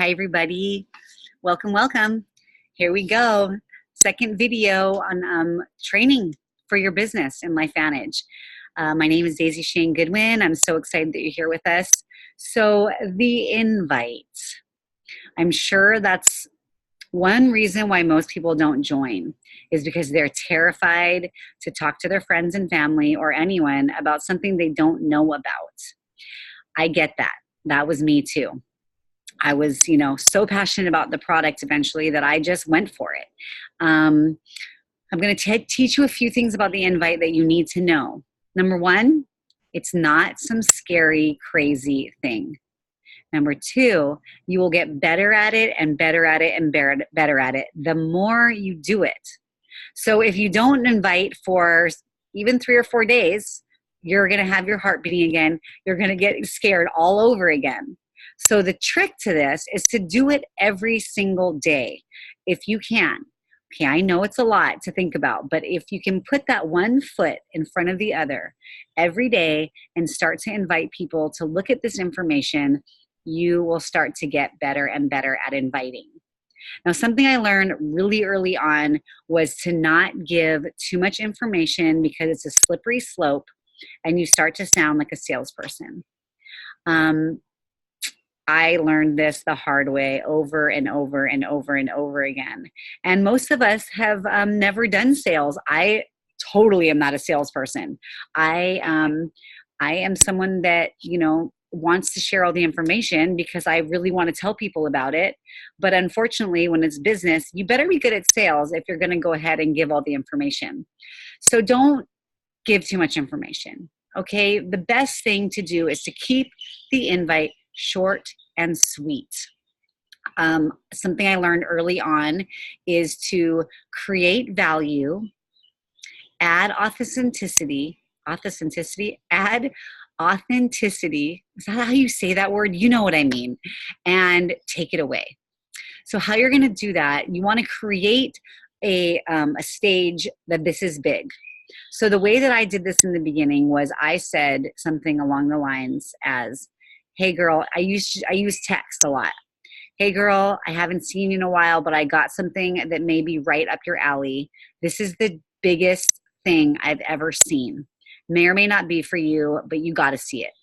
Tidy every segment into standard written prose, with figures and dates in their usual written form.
Hi, everybody. Welcome, welcome. Here we go. Second video on training for your business in LifeVantage. My name is Daisy Shane Goodwin. I'm so excited that you're here with us. So the invite. I'm sure that's one reason why most people don't join is because they're terrified to talk to their friends and family or anyone about something they don't know about. I get that. That was me too. I was, so passionate about the product eventually that I just went for it. I'm going to teach you a few things about the invite that you need to know. Number one, it's not some scary, crazy thing. Number two, you will get better at it and better at it and better at it the more you do it. So if you don't invite for even 3 or 4 days, you're going to have your heart beating again. You're going to get scared all over again. So the trick to this is to do it every single day if you can. Okay, I know it's a lot to think about, but if you can put that one foot in front of the other every day and start to invite people to look at this information, you will start to get better and better at inviting. Now, something I learned really early on was to not give too much information because it's a slippery slope and you start to sound like a salesperson. I learned this the hard way over and over and over and over again. And most of us have never done sales. I totally am not a salesperson. I am someone that, wants to share all the information because I really want to tell people about it. But unfortunately, when it's business, you better be good at sales if you're going to go ahead and give all the information. So don't give too much information. Okay. The best thing to do is to keep the invite short and sweet. Something I learned early on is to create value, add authenticity, add authenticity. Is that how you say that word? You know what I mean. And take it away. So how you're going to do that, you want to create a stage that this is big. So the way that I did this in the beginning was I said something along the lines as, hey girl, I use text a lot. Hey girl, I haven't seen you in a while, but I got something that may be right up your alley. This is the biggest thing I've ever seen. May or may not be for you, but you got to see it.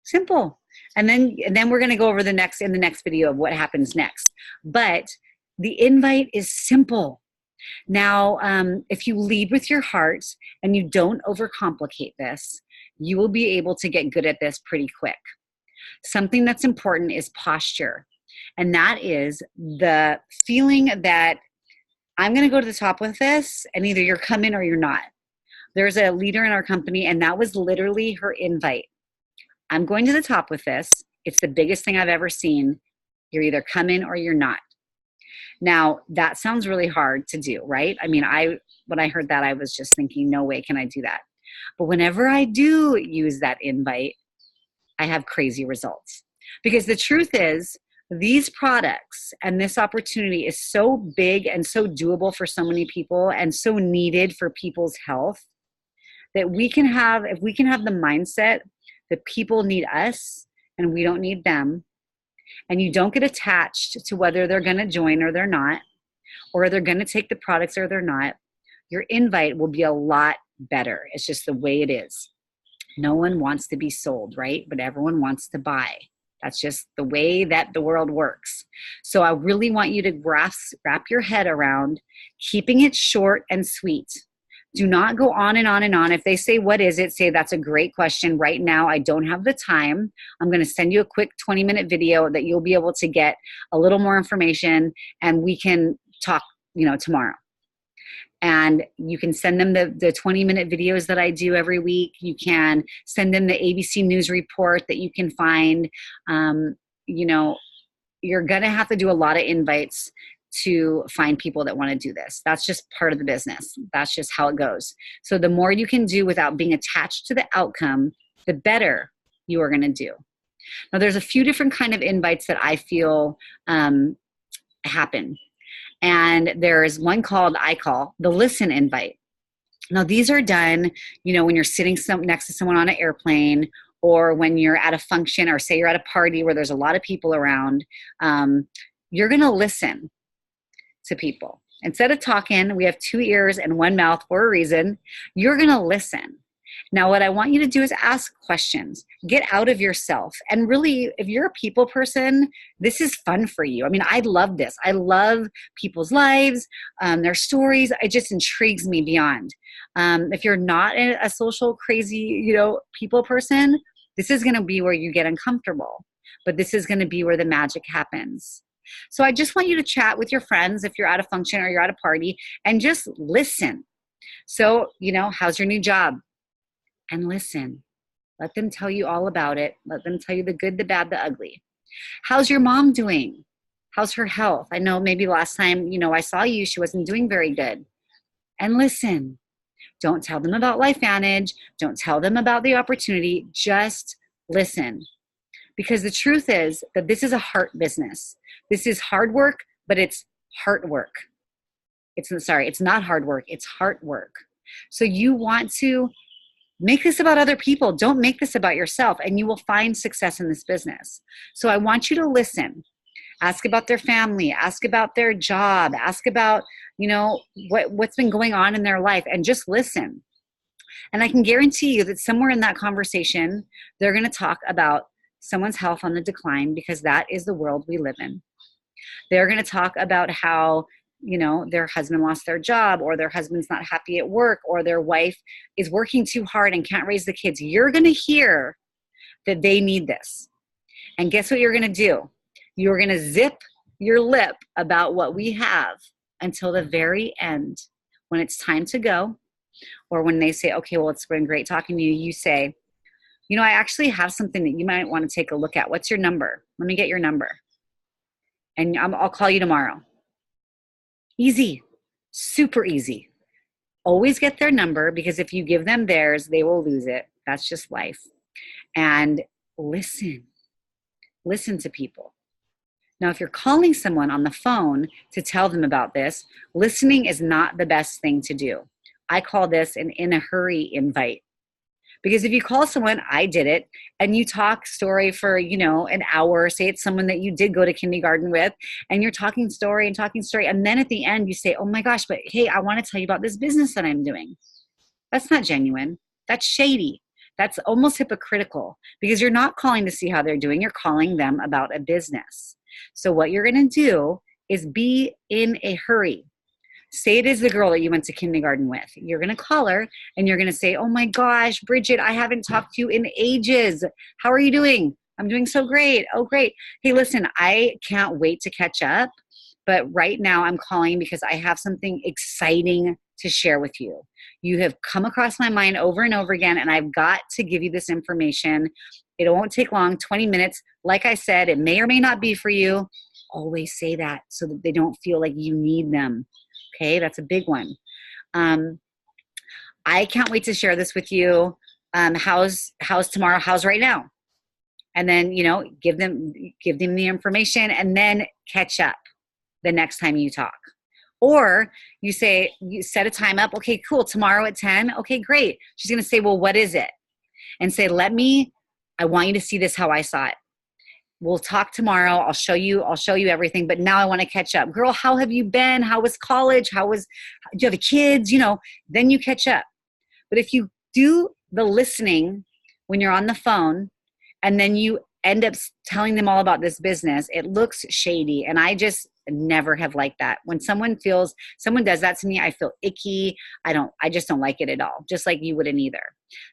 Simple. And then we're going to go over in the next video of what happens next. But the invite is simple. Now, if you lead with your heart and you don't overcomplicate this, you will be able to get good at this pretty quick. Something that's important is posture. And that is the feeling that I'm going to go to the top with this and either you're coming or you're not. There's a leader in our company and that was literally her invite. I'm going to the top with this. It's the biggest thing I've ever seen. You're either coming or you're not. Now, that sounds really hard to do, right? I mean, when I heard that, I was just thinking, no way can I do that. But whenever I do use that invite, I have crazy results. Because the truth is, these products and this opportunity is so big and so doable for so many people and so needed for people's health that if we can have the mindset that people need us and we don't need them, and you don't get attached to whether they're going to join or they're not, or they're going to take the products or they're not, your invite will be a lot better. It's just the way it is. No one wants to be sold, right? But everyone wants to buy. That's just the way that the world works. So I really want you to wrap your head around keeping it short and sweet. Do not go on and on and on. If they say, what is it? Say, that's a great question. Right now, I don't have the time. I'm going to send you a quick 20-minute video that you'll be able to get a little more information and we can talk, tomorrow. And you can send them the 20-minute videos that I do every week. You can send them the ABC News report that you can find. You're going to have to do a lot of invites to find people that want to do this. That's just part of the business. That's just how it goes. So the more you can do without being attached to the outcome, the better you are going to do. Now, there's a few different kind of invites that I feel happen. And there's one I call the listen invite. Now, these are done, when you're sitting next to someone on an airplane or when you're at a function, or say you're at a party where there's a lot of people around, you're going to listen to people. Instead of talking, we have 2 ears and 1 mouth for a reason. You're going to listen. Now, what I want you to do is ask questions. Get out of yourself. And really, if you're a people person, this is fun for you. I mean, I love this. I love people's lives, their stories. It just intrigues me beyond. If you're not a social, crazy, people person, this is going to be where you get uncomfortable. But this is going to be where the magic happens. So I just want you to chat with your friends if you're at a function or you're at a party, and just listen. So, how's your new job? And listen. Let them tell you all about it. Let them tell you the good, the bad, the ugly. How's your mom doing? How's her health? I know maybe last time, I saw you, she wasn't doing very good. And listen. Don't tell them about LifeVantage. Don't tell them about the opportunity. Just listen. Because the truth is that this is a heart business. This is hard work, but it's heart work. It's not hard work. It's heart work. So you want to make this about other people. Don't make this about yourself, and you will find success in this business. So I want you to listen. Ask about their family. Ask about their job. Ask about, what's been going on in their life, and just listen. And I can guarantee you that somewhere in that conversation, they're going to talk about someone's health on the decline, because that is the world we live in. They're going to talk about how, their husband lost their job, or their husband's not happy at work, or their wife is working too hard and can't raise the kids. You're going to hear that they need this. And guess what you're going to do? You're going to zip your lip about what we have until the very end. When it's time to go, or when they say, okay, well, it's been great talking to you, you say, I actually have something that you might want to take a look at. What's your number? Let me get your number. And I'll call you tomorrow. Easy. Super easy. Always get their number, because if you give them theirs, they will lose it. That's just life. And listen. Listen to people. Now, if you're calling someone on the phone to tell them about this, listening is not the best thing to do. I call this an in a hurry invite. Because if you call someone, I did it, and you talk story for, an hour, say it's someone that you did go to kindergarten with, and you're talking story, and then at the end you say, oh my gosh, but hey, I want to tell you about this business that I'm doing. That's not genuine. That's shady. That's almost hypocritical, because you're not calling to see how they're doing. You're calling them about a business. So what you're going to do is be in a hurry. Say it is the girl that you went to kindergarten with. You're going to call her, and you're going to say, oh my gosh, Bridget, I haven't talked to you in ages. How are you doing? I'm doing so great. Oh, great. Hey, listen, I can't wait to catch up. But right now I'm calling because I have something exciting to share with you. You have come across my mind over and over again, and I've got to give you this information. It won't take long, 20 minutes. Like I said, it may or may not be for you. Always say that so that they don't feel like you need them. Okay, that's a big one. I can't wait to share this with you. How's tomorrow? How's right now? And then, give them the information, and then catch up the next time you talk. Or you set a time up. Okay, cool. Tomorrow at 10. Okay, great. She's going to say, well, what is it? And say, I want you to see this how I saw it. We'll talk tomorrow. I'll show you everything. But now I want to catch up. Girl, how have you been? How was college? Do you have the kids? Then you catch up. But if you do the listening when you're on the phone, and then you end up telling them all about this business, it looks shady. And I just never have liked that. When someone does that to me, I feel icky. I just don't like it at all. Just like you wouldn't either.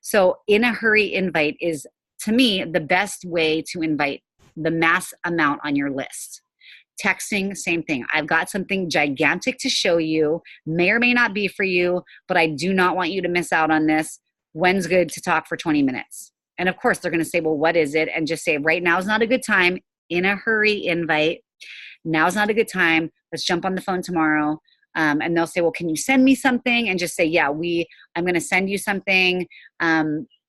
So in a hurry invite is, to me, the best way to invite the mass amount on your list. Texting, same thing. I've got something gigantic to show you, may or may not be for you, but I do not want you to miss out on this. When's good to talk for 20 minutes? And of course, they're going to say, well, what is it? And just say, right now is not a good time. In a hurry invite. Now's not a good time. Let's jump on the phone tomorrow. And they'll say, well, can you send me something? And just say, yeah, I'm going to send you something.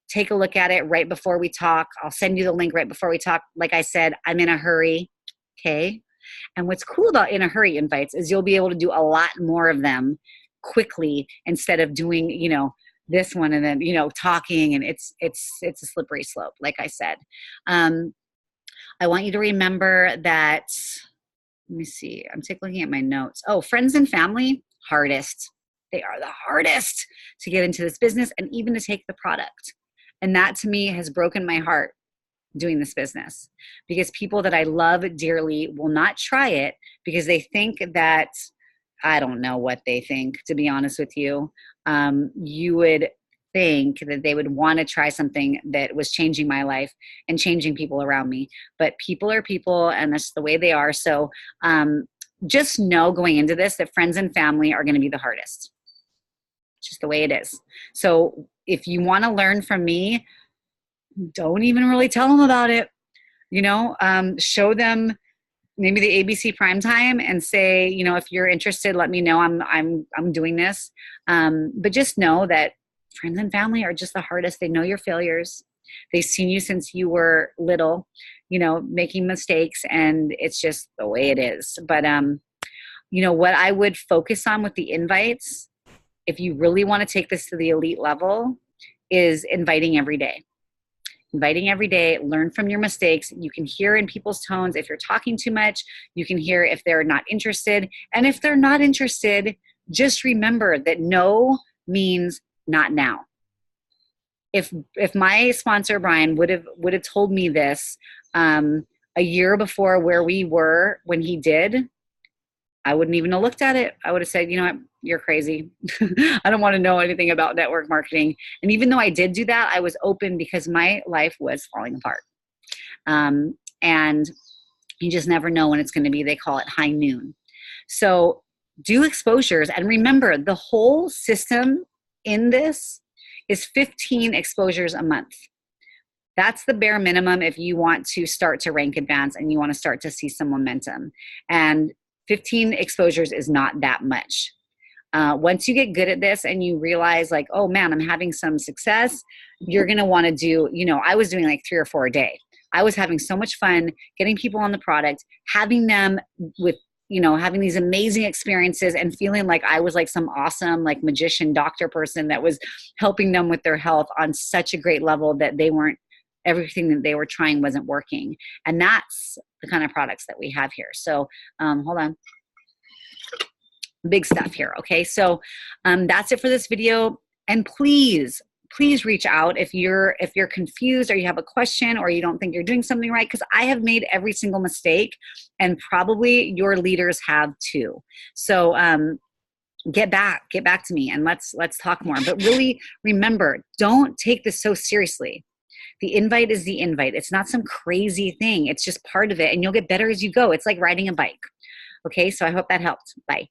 Take a look at it right before we talk. I'll send you the link right before we talk. Like I said, I'm in a hurry. Okay. And what's cool about in a hurry invites is you'll be able to do a lot more of them quickly instead of doing, this one, and then, you know, talking, and it's a slippery slope, like I said. I want you to remember that, let me see, I'm looking at my notes. Oh, friends and family, hardest. They are the hardest to get into this business and even to take the product. And that to me has broken my heart doing this business, because people that I love dearly will not try it because they think that, I don't know what they think, to be honest with you. You would think that they would want to try something that was changing my life and changing people around me. But people are people, and that's the way they are. So just know going into this that friends and family are going to be the hardest. It's just the way it is. So if you want to learn from me, don't even really tell them about it. You know, show them maybe the ABC primetime and say, you know, if you're interested, let me know. I'm doing this. But just know that friends and family are just the hardest. They know your failures. They've seen you since you were little, you know, making mistakes, and it's just the way it is. But, you know, what I would focus on with the invites, if you really want to take this to the elite level, is inviting every day. Inviting every day, learn from your mistakes. You can hear in people's tones if you're talking too much. You can hear if they're not interested. And if they're not interested, just remember that no means not now. If my sponsor, Brian, would have told me this a year before where we were when he did, I wouldn't even have looked at it. I would have said, you know what, you're crazy. I don't want to know anything about network marketing. And even though I did do that, I was open because my life was falling apart. And you just never know when it's going to be. They call it high noon. So do exposures. And remember, the whole system in this is 15 exposures a month. That's the bare minimum if you want to start to rank advance and you want to start to see some momentum. And 15 exposures is not that much. Once you get good at this and you realize like, oh man, I'm having some success, you're going to want to do, you know, I was doing like 3 or 4 a day. I was having so much fun getting people on the product, having them with, you know, having these amazing experiences and feeling like I was like some awesome, like magician doctor person that was helping them with their health on such a great level that everything that they were trying wasn't working. And that's the kind of products that we have here. So hold on. Big stuff here. Okay. So that's it for this video. And please reach out if you're confused or you have a question or you don't think you're doing something right. Cause I have made every single mistake and probably your leaders have too. So get back to me and let's talk more. But really remember, don't take this so seriously. The invite is the invite. It's not some crazy thing. It's just part of it, and you'll get better as you go. It's like riding a bike. Okay, so I hope that helped. Bye.